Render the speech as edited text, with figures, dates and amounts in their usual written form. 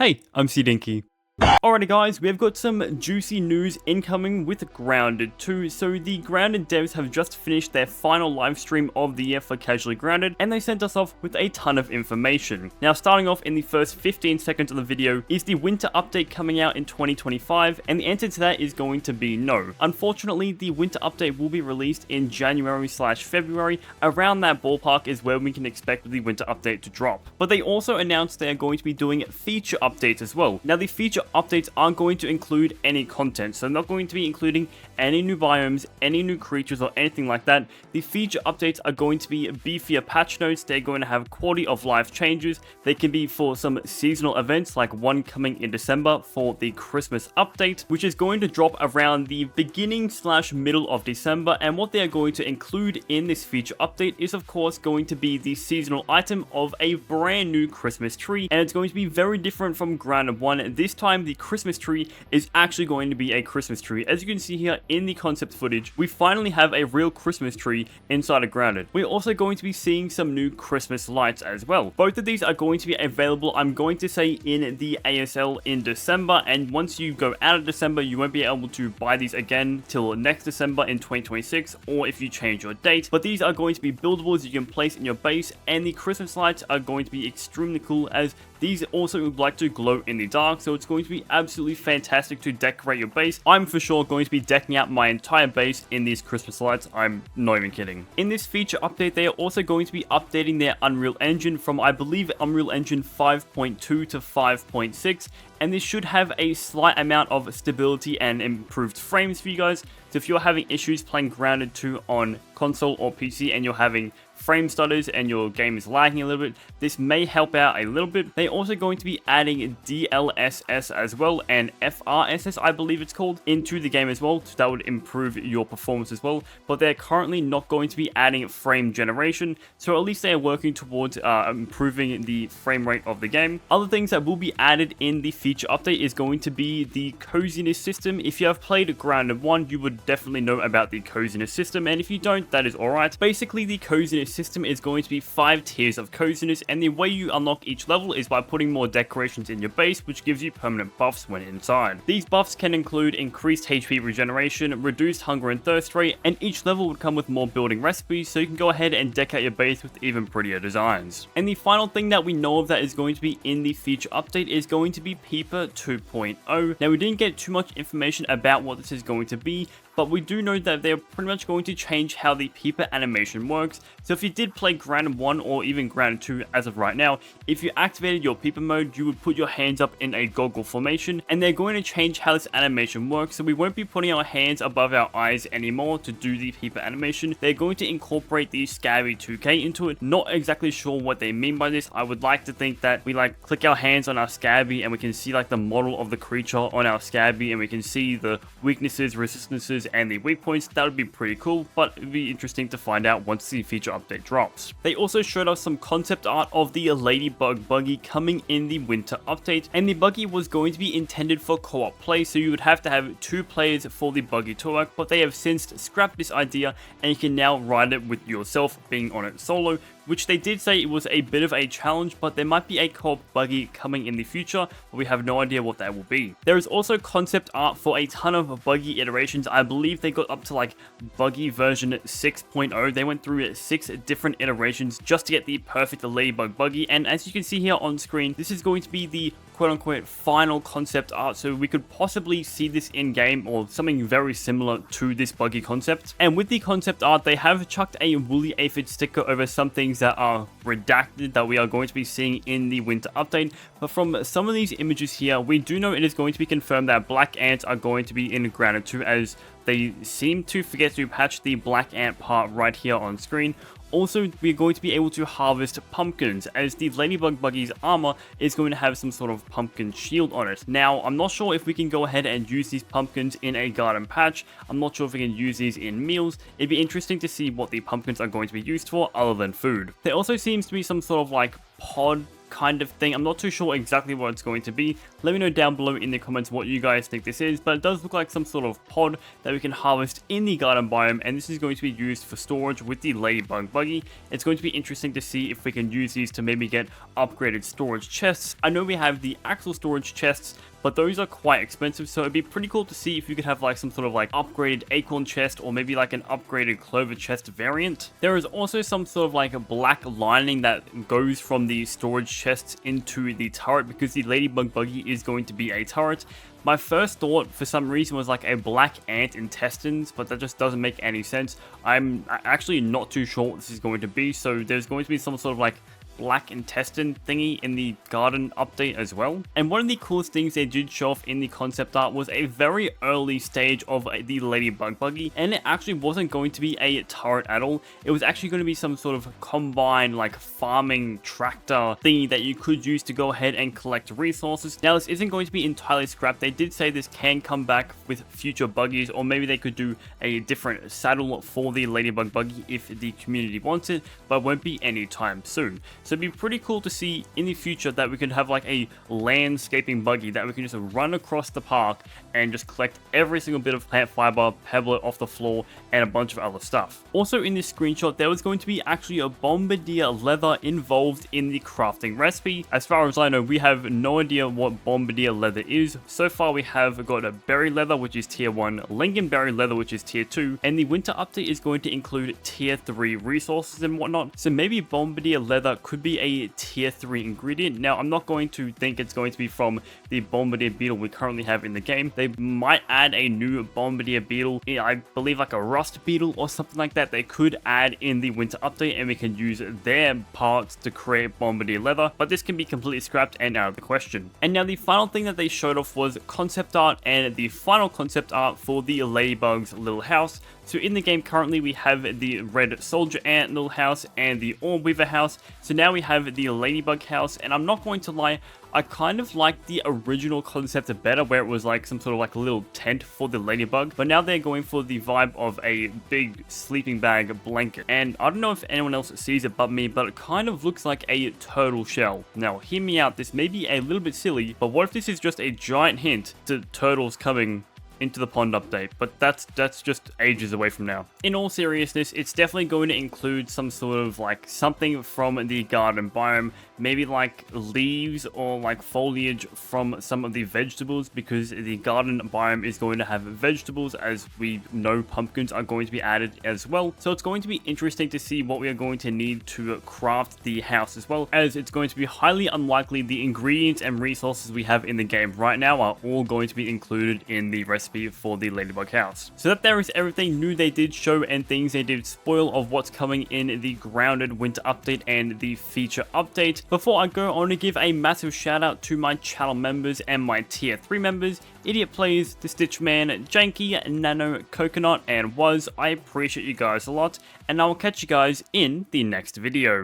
Hey, I'm CDiinky. Alrighty guys, we have got some juicy news incoming with Grounded 2. So the Grounded devs have just finished their final live stream of the year for Casually Grounded, and they sent us off with a ton of information. Now starting off in the first 15 seconds of the video is the winter update coming out in 2025, and the answer to that is going to be no. Unfortunately, the winter update will be released in January/February. Around that ballpark is where we can expect the winter update to drop. But they also announced they are going to be doing feature updates as well. Now the feature updates aren't going to include any content, so they're not going to be including any new biomes, any new creatures, or anything like that. The feature updates are going to be beefier patch notes. They're going to have quality of life changes. They can be for some seasonal events, like one coming in December for the Christmas update, which is going to drop around the beginning/middle of December. And what they are going to include in this feature update is of course going to be the seasonal item of a brand new Christmas tree, and it's going to be very different from Grounded 1. This time the Christmas tree is actually going to be a Christmas tree. As you can see here in the concept footage, we finally have a real Christmas tree inside of Grounded. We're also going to be seeing some new Christmas lights as well. Both of these are going to be available, I'm going to say, in the ASL in December, and once you go out of December, you won't be able to buy these again till next December in 2026, or if you change your date. But these are going to be buildables you can place in your base, and the Christmas lights are going to be extremely cool, as these also like to glow in the dark, so it's going to be absolutely fantastic to decorate your base. I'm for sure going to be decking out my entire base in these Christmas lights. I'm not even kidding. In this feature update, they are also going to be updating their Unreal Engine from, I believe, Unreal Engine 5.2 to 5.6, and this should have a slight amount of stability and improved frames for you guys. So if you're having issues playing Grounded 2 on console or PC and you're having frame stutters and your game is lagging a little bit, this may help out a little bit. They're also going to be adding DLSS as well, and FRSS I believe it's called, into the game as well, so that would improve your performance as well. But they're currently not going to be adding frame generation, so at least they are working towards improving the frame rate of the game. Other things that will be added in the feature update is going to be the coziness system. If you have played Grounded 1, you would definitely know about the coziness system, and if you don't, that is alright. Basically, the coziness system is going to be 5 tiers of coziness, and the way you unlock each level is by putting more decorations in your base, which gives you permanent buffs when inside. These buffs can include increased HP regeneration, reduced hunger and thirst rate, and each level would come with more building recipes, so you can go ahead and deck out your base with even prettier designs. And the final thing that we know of that is going to be in the feature update is going to be Peeper 2.0. Now we didn't get too much information about what this is going to be, but we do know that they're pretty much going to change how the Peeper animation works. So if you did play Grounded 1 or even Grounded 2 as of right now, if you activated your Peeper mode, you would put your hands up in a goggle formation, and they're going to change how this animation works, so we won't be putting our hands above our eyes anymore to do the Peeper animation. They're going to incorporate the Scabby 2K into it. Not exactly sure what they mean by this. I would like to think that we like click our hands on our Scabby and we can see like the model of the creature on our Scabby, and we can see the weaknesses, resistances, and the weak points. That would be pretty cool, but it'd be interesting to find out once the feature update drops. They also showed us some concept art of the Ladybug Buggy coming in the winter update, and the Buggy was going to be intended for co-op play, so you would have to have 2 players for the Buggy to work, but they have since scrapped this idea and you can now ride it with yourself being on it solo, which they did say it was a bit of a challenge, but there might be a co-op Buggy coming in the future, but we have no idea what that will be. There is also concept art for a ton of Buggy iterations. I believe they got up to like Buggy version 6.0. They went through 6 different iterations just to get the perfect Ladybug Buggy, and as you can see here on screen, this is going to be the quote-unquote final concept art, so we could possibly see this in game or something very similar to this Buggy concept. And with the concept art, they have chucked a woolly aphid sticker over some things that are redacted that we are going to be seeing in the winter update. But from some of these images here, we do know it is going to be confirmed that black ants are going to be in Grounded 2, as they seem to forget to patch the black ant part right here on screen. Also, we're going to be able to harvest pumpkins, as the Ladybug Buggy's armor is going to have some sort of pumpkin shield on it. Now, I'm not sure if we can go ahead and use these pumpkins in a garden patch. I'm not sure if we can use these in meals. It'd be interesting to see what the pumpkins are going to be used for other than food. There also seems to be some sort of like pod kind of thing. I'm not too sure exactly what it's going to be. Let me know down below in the comments what you guys think this is, but it does look like some sort of pod that we can harvest in the garden biome, and this is going to be used for storage with the ladybug buggy. It's going to be interesting to see if we can use these to maybe get upgraded storage chests. I know we have the actual storage chests, but those are quite expensive, so it'd be pretty cool to see if you could have like some sort of like upgraded acorn chest or maybe like an upgraded clover chest variant. There is also some sort of like a black lining that goes from the storage chests into the turret, because the ladybug buggy is going to be a turret. My first thought for some reason was like a black ant intestines, but that just doesn't make any sense. I'm actually not too sure what this is going to be, so there's going to be some sort of like black intestine thingy in the garden update as well. And one of the coolest things they did show off in the concept art was a very early stage of the ladybug buggy, and it actually wasn't going to be a turret at all. It was actually going to be some sort of combine like farming tractor thingy that you could use to go ahead and collect resources. Now this isn't going to be entirely scrapped. They did say this can come back with future buggies, or maybe they could do a different saddle for the ladybug buggy if the community wants it, but it won't be anytime soon. So it'd be pretty cool to see in the future that we could have like a landscaping buggy that we can just run across the park and just collect every single bit of plant fiber, pebble it off the floor, and a bunch of other stuff. Also in this screenshot, there was going to be actually a bombardier leather involved in the crafting recipe. As far as I know, we have no idea what bombardier leather is. So far we have got a berry leather, which is tier 1, lingonberry leather, which is tier 2, and the winter update is going to include tier 3 resources and whatnot. So maybe bombardier leather could be a tier 3 ingredient. Now I'm not going to think it's going to be from the bombardier beetle we currently have in the game. They might add a new bombardier beetle, I believe like a rust beetle or something like that. They could add in the winter update and we can use their parts to create bombardier leather, but this can be completely scrapped and out of the question. And now the final thing that they showed off was concept art, and the final concept art for the ladybug's little house. So in the game currently we have the red soldier ant little house and the orb weaver house. So now we have the ladybug house, and I'm not going to lie, I kind of like the original concept better, where it was like some sort of like a little tent for the ladybug, but now they're going for the vibe of a big sleeping bag blanket. And I don't know if anyone else sees it but me, but it kind of looks like a turtle shell. Now hear me out, this may be a little bit silly, but what if this is just a giant hint to turtles coming into the pond update? But that's just ages away from now. In all seriousness, it's definitely going to include some sort of like something from the garden biome, maybe like leaves or like foliage from some of the vegetables, because the garden biome is going to have vegetables, as we know pumpkins are going to be added as well. So it's going to be interesting to see what we are going to need to craft the house, as well as it's going to be highly unlikely the ingredients and resources we have in the game right now are all going to be included in the recipe for the ladybug house. So that there is everything new they did show and things they did spoil of what's coming in the grounded winter update and the feature update. Before I go, I want to give a massive shout out to my channel members and my tier 3 members: Idiot Plays, The Stitchman, Janky, Nano, Coconut, and Was. I appreciate you guys a lot, and I will catch you guys in the next video.